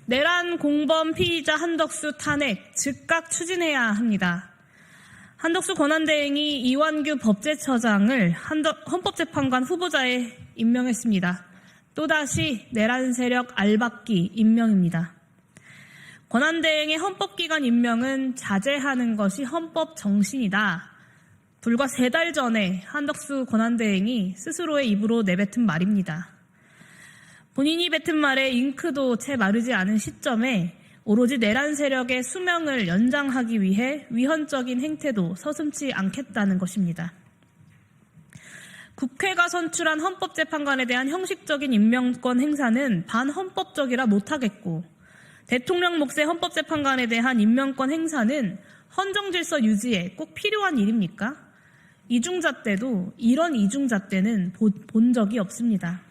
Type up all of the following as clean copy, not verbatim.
내란 공범 피의자 한덕수 탄핵 즉각 추진해야 합니다. 한덕수 권한대행이 이완규 법제처장을 헌법재판관 후보자에 임명했습니다. 또다시 내란 세력 알박기 임명입니다. 권한대행의 헌법기관 임명은 자제하는 것이 헌법 정신이다. 불과 3달 전에 한덕수 권한대행이 스스로의 입으로 내뱉은 말입니다. 본인이 뱉은 말에 잉크도 채 마르지 않은 시점에 오로지 내란 세력의 수명을 연장하기 위해 위헌적인 행태도 서슴지 않겠다는 것입니다. 국회가 선출한 헌법재판관에 대한 형식적인 임명권 행사는 반헌법적이라 못하겠고, 대통령 몫의 헌법재판관에 대한 임명권 행사는 헌정질서 유지에 꼭 필요한 일입니까? 이중잣대도 이런 이중잣대는 본 적이 없습니다.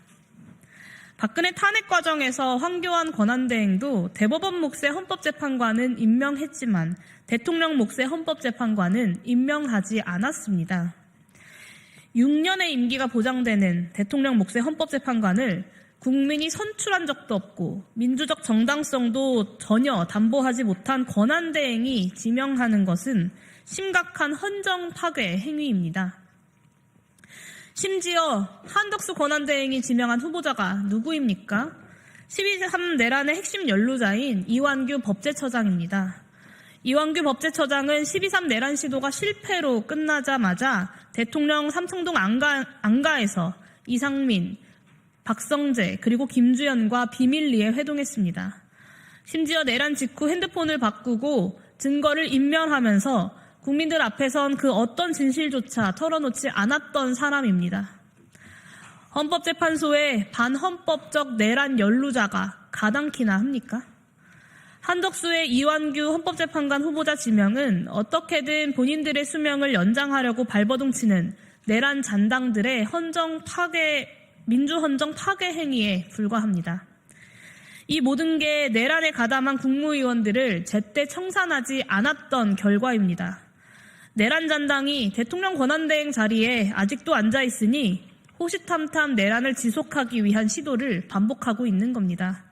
박근혜 탄핵 과정에서 황교안 권한대행도 대법원 몫의 헌법재판관은 임명했지만 대통령 몫의 헌법재판관은 임명하지 않았습니다. 6년의 임기가 보장되는 대통령 몫의 헌법재판관을 국민이 선출한 적도 없고 민주적 정당성도 전혀 담보하지 못한 권한대행이 지명하는 것은 심각한 헌정 파괴 행위입니다. 심지어 한덕수 권한대행이 지명한 후보자가 누구입니까? 12.3 내란의 핵심 연루자인 이완규 법제처장입니다. 이완규 법제처장은 12.3 내란 시도가 실패로 끝나자마자 대통령 삼청동 안가에서 이상민, 박성재 그리고 김주현과 비밀리에 회동했습니다. 심지어 내란 직후 핸드폰을 바꾸고 증거를 인멸하면서 국민들 앞에선 그 어떤 진실조차 털어놓지 않았던 사람입니다. 헌법재판소에 반헌법적 내란 연루자가 가당키나 합니까? 한덕수의 이완규 헌법재판관 후보자 지명은 어떻게든 본인들의 수명을 연장하려고 발버둥치는 내란 잔당들의 민주헌정 파괴 행위에 불과합니다. 이 모든 게 내란에 가담한 국무위원들을 제때 청산하지 않았던 결과입니다. 내란 잔당이 대통령 권한대행 자리에 아직도 앉아있으니 호시탐탐 내란을 지속하기 위한 시도를 반복하고 있는 겁니다.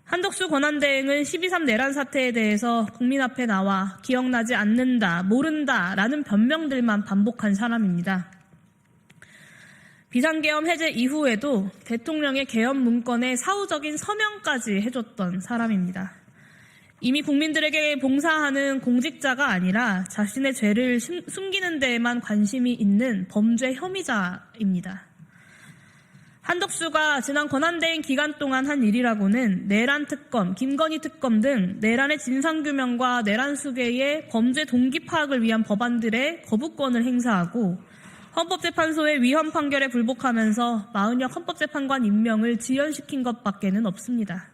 한덕수 권한대행은 12.3 내란 사태에 대해서 국민 앞에 나와 기억나지 않는다, 모른다 라는 변명들만 반복한 사람입니다. 비상계엄 해제 이후에도 대통령의 계엄 문건에 사후적인 서명까지 해줬던 사람입니다. 이미 국민들에게 봉사하는 공직자가 아니라 자신의 죄를 숨기는 데에만 관심이 있는 범죄 혐의자입니다. 한덕수가 지난 권한대행 기간 동안 한 일이라고는 내란 특검, 김건희 특검 등 내란의 진상규명과 내란 수괴의 범죄 동기 파악을 위한 법안들의 거부권을 행사하고 헌법재판소의 위헌 판결에 불복하면서 마은혁 헌법재판관 임명을 지연시킨 것밖에는 없습니다.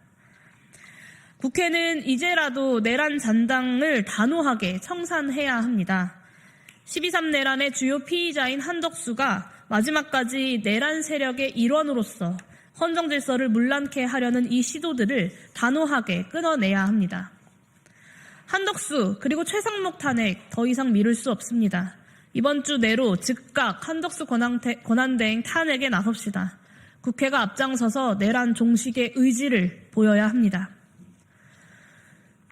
국회는 이제라도 내란 잔당을 단호하게 청산해야 합니다. 12.3 내란의 주요 피의자인 한덕수가 마지막까지 내란 세력의 일원으로서 헌정질서를 문란케 하려는 이 시도들을 단호하게 끊어내야 합니다. 한덕수 그리고 최상목 탄핵 더 이상 미룰 수 없습니다. 이번 주 내로 즉각 한덕수 권한대행 탄핵에 나섭시다. 국회가 앞장서서 내란 종식의 의지를 보여야 합니다.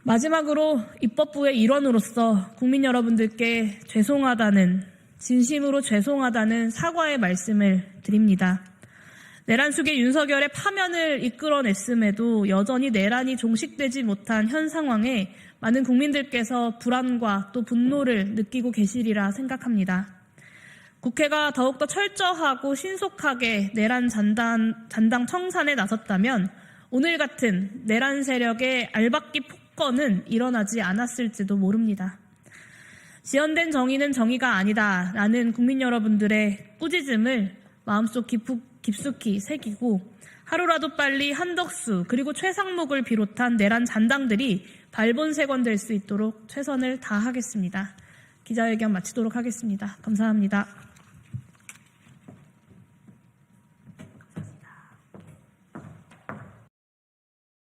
마지막으로 입법부의 일원으로서 국민 여러분들께 진심으로 죄송하다는 사과의 말씀을 드립니다. 내란 속의 윤석열의 파면을 이끌어냈음에도 여전히 내란이 종식되지 못한 현 상황에 많은 국민들께서 불안과 또 분노를 느끼고 계시리라 생각합니다. 국회가 더욱더 철저하고 신속하게 내란 잔당 청산에 나섰다면 오늘 같은 내란 세력의 알박기 폭거는 일어나지 않았을지도 모릅니다. 지연된 정의는 정의가 아니다라는 국민 여러분들의 꾸짖음을 마음속 깊숙이 새기고 하루라도 빨리 한덕수 그리고 최상목을 비롯한 내란 잔당들이 발본색원될 수 있도록 최선을 다하겠습니다. 기자회견 마치도록 하겠습니다. 감사합니다.